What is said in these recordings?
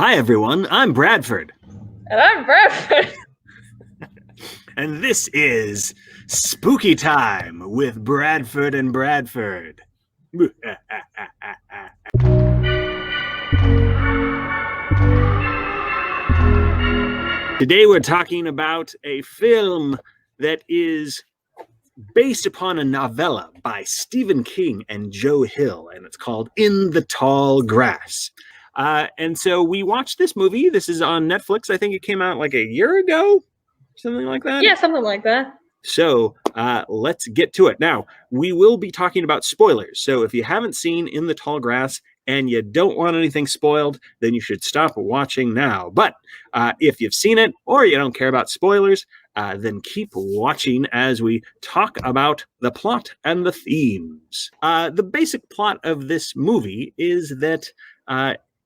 Hi, everyone. I'm Bradford. And I'm Bradford. And this is Spookytime with Bradford and Bradford. Today we're talking about a film that is based upon a novella by Stephen King and Joe Hill, and it's called In the Tall Grass. And so we watched this movie. This is on Netflix. I think it came out like a year ago, something like that. Yeah, something like that. So let's get to it. Now, we will be talking about spoilers. So if you haven't seen In the Tall Grass and you don't want anything spoiled, then you should stop watching now. But if you've seen it or you don't care about spoilers, then keep watching as we talk about the plot and the themes. The basic plot of this movie is that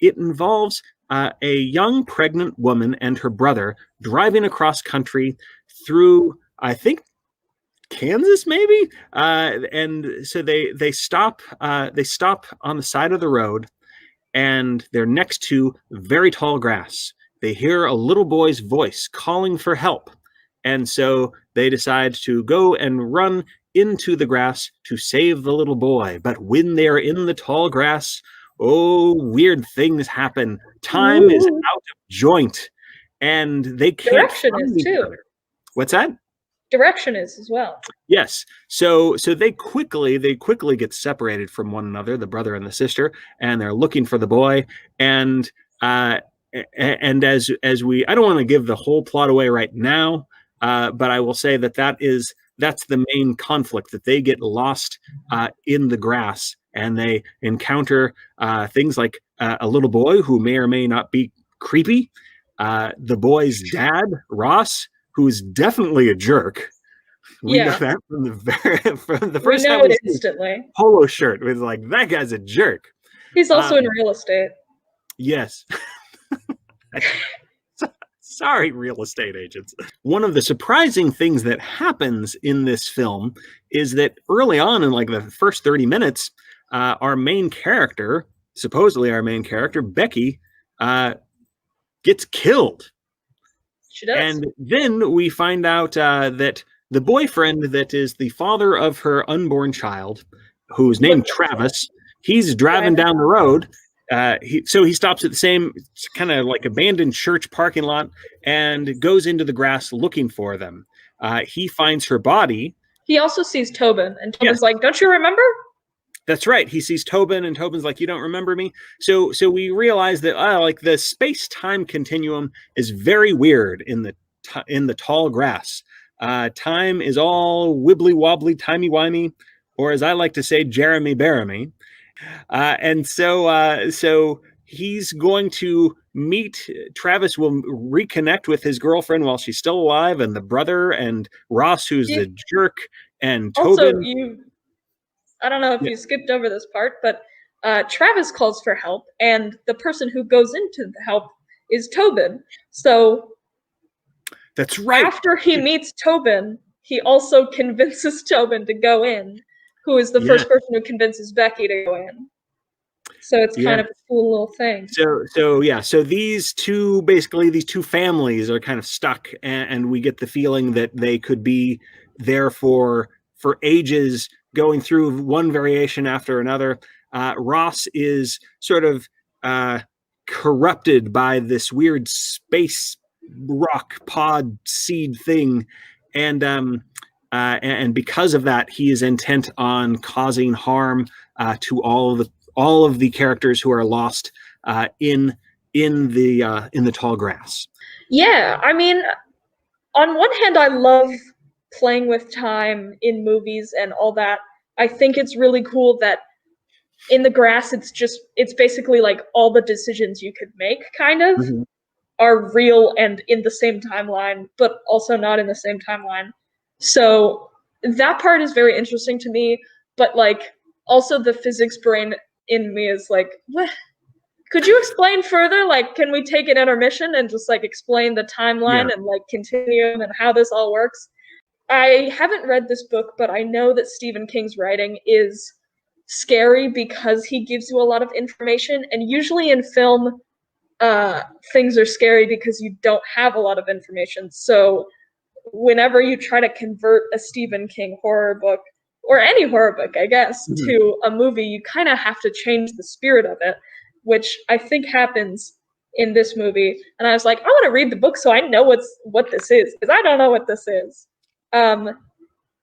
it involves a young pregnant woman and her brother driving across country through, I think, Kansas, maybe. And so they stop on the side of the road, and they're next to very tall grass. They hear a little boy's voice calling for help, and so they decide to go and run into the grass to save the little boy. But when they're in the tall grass, oh, weird things happen. Time is out of joint, and they can't Direction find is each too. other. What's that? Direction is as well. Yes. So they quickly get separated from one another, the brother and the sister, and they're looking for the boy. And as we, I don't want to give the whole plot away right now, but I will say that's the main conflict, that they get lost in the grass, and they encounter things like a little boy who may or may not be creepy, the boy's dad, Ross, who's definitely a jerk. We know that from the first time we instantly. Polo shirt. It was like, that guy's a jerk. He's also in real estate. Yes. Sorry, real estate agents. One of the surprising things that happens in this film is that early on, in like the first 30 minutes, our main character, Becky, gets killed. She does. And then we find out that the boyfriend that is the father of her unborn child, who's named Travis, he's driving down the road. He stops at the same kind of like abandoned church parking lot and goes into the grass looking for them. He finds her body. He also sees Tobin, and Tobin's like, "Don't you remember?" That's right. He sees Tobin, and Tobin's like, "You don't remember me?" So we realize that like the space-time continuum is very weird in the tall grass. Time is all wibbly wobbly, timey wimey, or as I like to say, Jeremy Baramy. And so he's going to meet. Travis will reconnect with his girlfriend while she's still alive, and the brother, and Ross, who's the jerk, and Tobin. Also, I don't know if you skipped over this part, but Travis calls for help, and the person who goes into the help is Tobin. So that's right. After he meets Tobin, he also convinces Tobin to go in, who is the first person who convinces Becky to go in. So it's kind of a cool little thing. So these two families are kind of stuck, and we get the feeling that they could be there for ages, going through one variation after another. Ross is sort of corrupted by this weird space rock pod seed thing, and because of that, he is intent on causing harm to all of the characters who are lost in the tall grass. Yeah, I mean, on one hand, I love playing with time in movies and all that. I think it's really cool that in the grass, it's basically like all the decisions you could make, kind of, are real and in the same timeline, but also not in the same timeline. So that part is very interesting to me, but like also the physics brain in me is like, what? Could you explain further? Like, can we take an intermission and just like explain the timeline and like continuum and how this all works? I haven't read this book, but I know that Stephen King's writing is scary because he gives you a lot of information, and usually in film, things are scary because you don't have a lot of information. So whenever you try to convert a Stephen King horror book, or any horror book, I guess, to a movie, you kind of have to change the spirit of it, which I think happens in this movie. And I was like, I want to read the book so I know what this is, because I don't know what this is.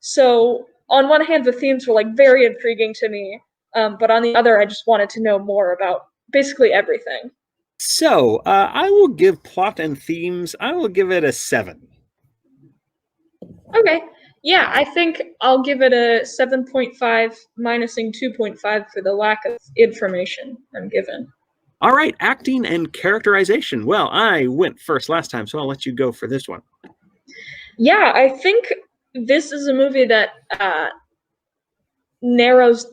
So on one hand, the themes were like very intriguing to me, but on the other, I just wanted to know more about basically everything. So I will give plot and themes, I will give it a 7. Okay. Yeah, I think I'll give it a 7.5, minusing 2.5 for the lack of information I'm given. All right, acting and characterization. Well, I went first last time, so I'll let you go for this one. Yeah, I think this is a movie that narrows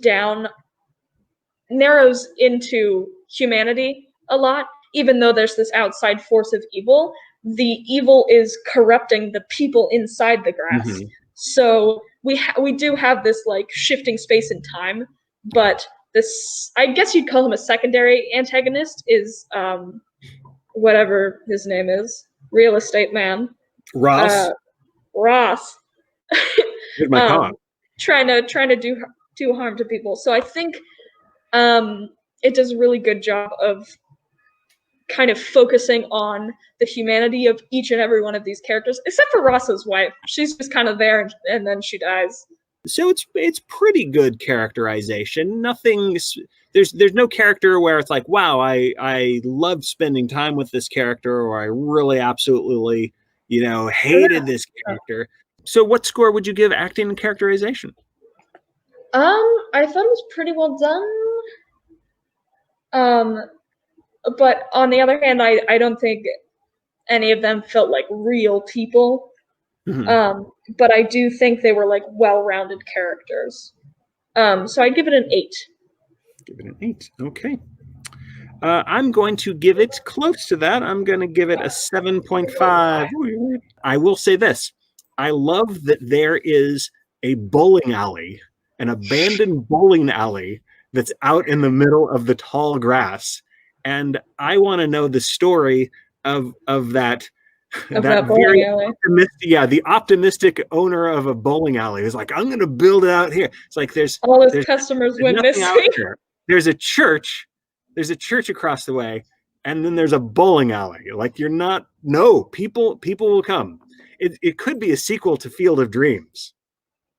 into humanity a lot, even though there's this outside force of evil. The evil is corrupting the people inside the grass. So we do have this like shifting space and time, but this, I guess you'd call him a secondary antagonist, is whatever his name is, real estate man. Ross. Ross. Here's my car. Trying to do harm to people. So I think it does a really good job of kind of focusing on the humanity of each and every one of these characters, except for Ross's wife. She's just kind of there, and then she dies. So it's pretty good characterization. There's no character where it's like, wow, I loved spending time with this character, or I really absolutely, hated this character. So what score would you give acting and characterization? I thought it was pretty well done. But on the other hand, I don't think any of them felt like real people. But I do think they were like well-rounded characters. So I'd give it an 8. Give it an 8. Okay. I'm going to give it close to that. I'm going to give it a 7.5. I will say this. I love that there is a bowling alley, an abandoned bowling alley that's out in the middle of the tall grass. And I want to know the story of that very the optimistic owner of a bowling alley is like, I'm going to build it out here. It's like there's customers went missing. There's a church across the way, and then there's a bowling alley. Like people will come. It could be a sequel to Field of Dreams.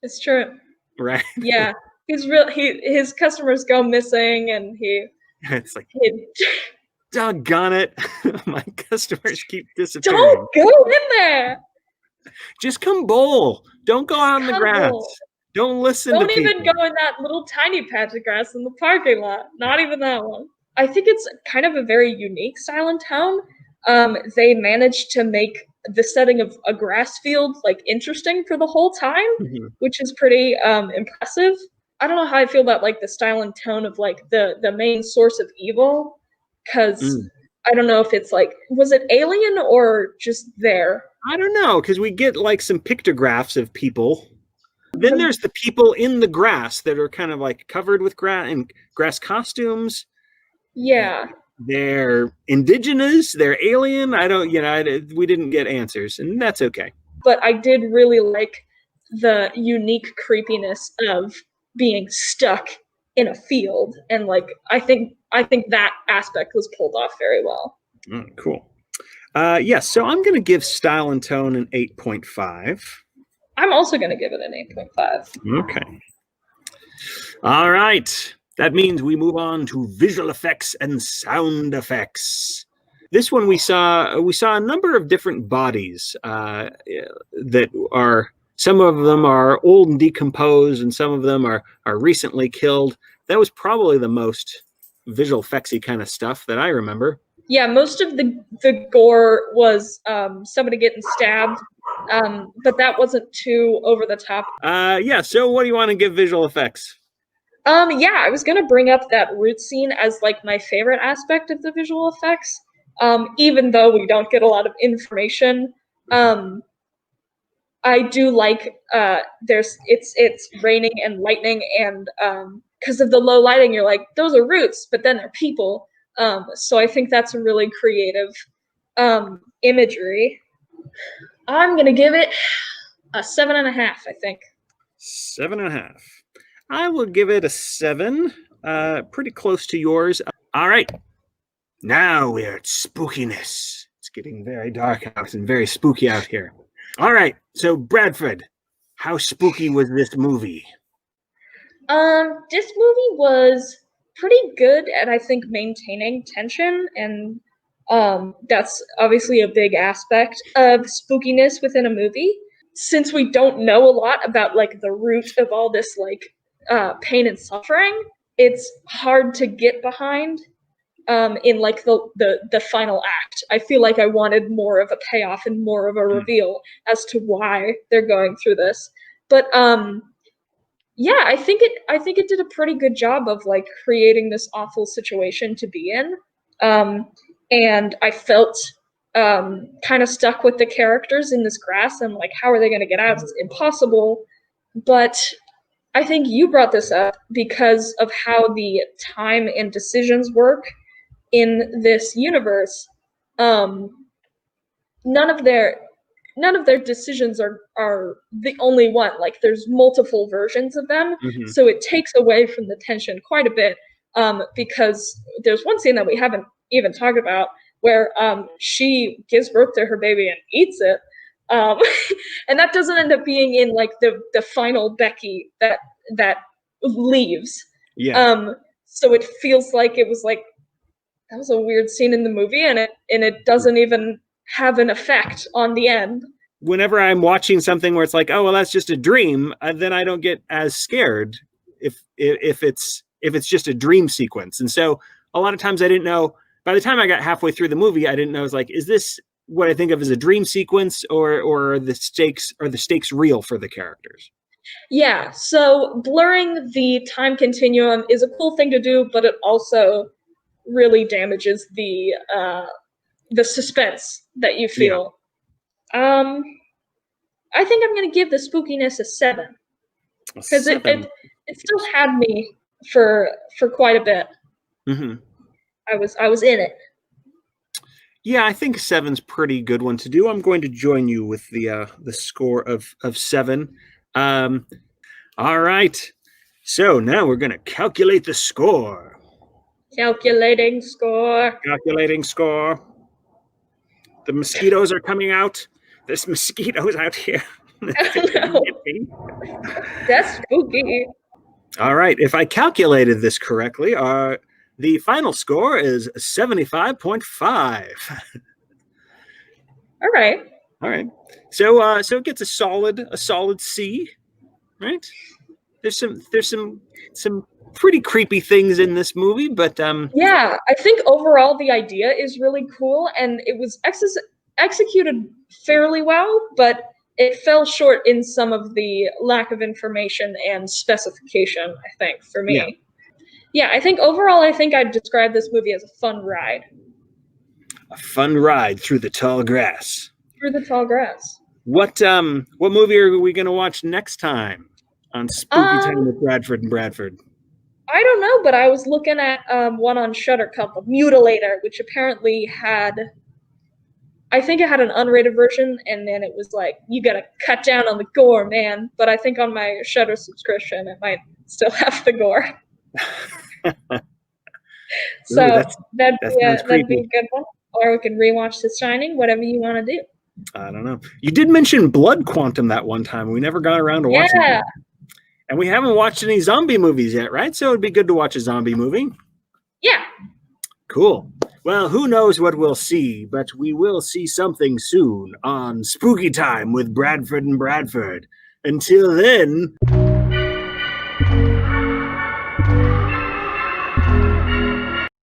It's true. Right? Yeah. His customers go missing, and it's like, doggone it. My customers keep disappearing. Don't go in there. Just come bowl. Don't go out in the grass. Bowl. Don't listen to people. Don't even go in that little tiny patch of grass in the parking lot. Not even that one. I think it's kind of a very unique style and tone. They managed to make the setting of a grass field like interesting for the whole time, which is pretty impressive. I don't know how I feel about like the style and tone of like the main source of evil, because I don't know if it's like, was it alien or just there? I don't know, because we get like some pictographs of people. Then there's the people in the grass that are kind of like covered with grass and grass costumes. Yeah. They're indigenous, they're alien. We didn't get answers, and that's okay. But I did really like the unique creepiness of being stuck in a field, and like I think that aspect was pulled off very well. Cool. Yes, so I'm going to give style and tone an 8.5. I'm also going to give it an 8.5. Okay. All right. That means we move on to visual effects and sound effects. This one we saw a number of different bodies that are, some of them are old and decomposed, and some of them are recently killed. That was probably the most visual effectsy kind of stuff that I remember. Yeah, most of the gore was somebody getting stabbed, but that wasn't too over the top. Yeah, so what do you want to give visual effects? Yeah, I was gonna bring up that root scene as like my favorite aspect of the visual effects. Even though we don't get a lot of information, I do like it's raining and lightning, and because of the low lighting, you're like, those are roots, but then they're people. So I think that's a really creative imagery. I'm gonna give it a 7.5, I think. 7.5. I will give it a 7. Pretty close to yours. All right. Now we're at spookiness. It's getting very dark out and very spooky out here. All right. So, Bradford, how spooky was this movie? This movie was pretty good at, I think, maintaining tension, and that's obviously a big aspect of spookiness within a movie. Since we don't know a lot about like the root of all this like pain and suffering, it's hard to get behind in like the final act. I feel like I wanted more of a payoff and more of a reveal as to why they're going through this. But yeah, I think it did a pretty good job of like creating this awful situation to be in. And I felt kind of stuck with the characters in this grass and like, how are they going to get out? It's impossible. But I think you brought this up because of how the time and decisions work in this universe. None of their decisions are the only one. Like there's multiple versions of them, so it takes away from the tension quite a bit. Because there's one scene that we haven't even talked about where she gives birth to her baby and eats it, and that doesn't end up being in like the final Becky that leaves. Yeah. So it feels like it was like that was a weird scene in the movie, and it doesn't even have an effect on the end. Whenever I'm watching something where it's like, oh well, that's just a dream, then I don't get as scared if it's just a dream sequence. And so a lot of times I didn't know. By the time I got halfway through the movie, I didn't know. I was like, is this what I think of as a dream sequence, or are the stakes real for the characters? Yeah. So blurring the time continuum is a cool thing to do, but it also really damages the suspense that you feel. Yeah. I think I'm going to give the spookiness a 7 because it still had me for quite a bit. I was in it. Yeah, I think 7's pretty good one to do. I'm going to join you with the score of 7. All right. So now we're going to calculate the score. Calculating score. Calculating score. The mosquitoes are coming out. There's mosquitoes out here. No. That's spooky. All right. If I calculated this correctly, the final score is 75.5. All right. All right. So it gets a solid C, right? There's some pretty creepy things in this movie, but yeah, I think overall the idea is really cool, and it was executed fairly well, but it fell short in some of the lack of information and specification, I think, for me. Yeah, I think overall, I'd describe this movie as a fun ride. A fun ride through the tall grass. Through the tall grass. What movie are we going to watch next time on Spookytime with Bradford and Bradford? I don't know, but I was looking at one on Shudder called Mutilator, which apparently had, I think it had an unrated version, and then it was like, you gotta cut down on the gore, man. But I think on my Shudder subscription, it might still have the gore. So Ooh, that'd be a good one. Or we can rewatch The Shining, whatever you want to do. I don't know. You did mention Blood Quantum that one time. We never got around to watching it. And we haven't watched any zombie movies yet, right? So it'd be good to watch a zombie movie. Yeah. Cool. Well, who knows what we'll see, but we will see something soon on Spookytime with Bradford and Bradford. Until then...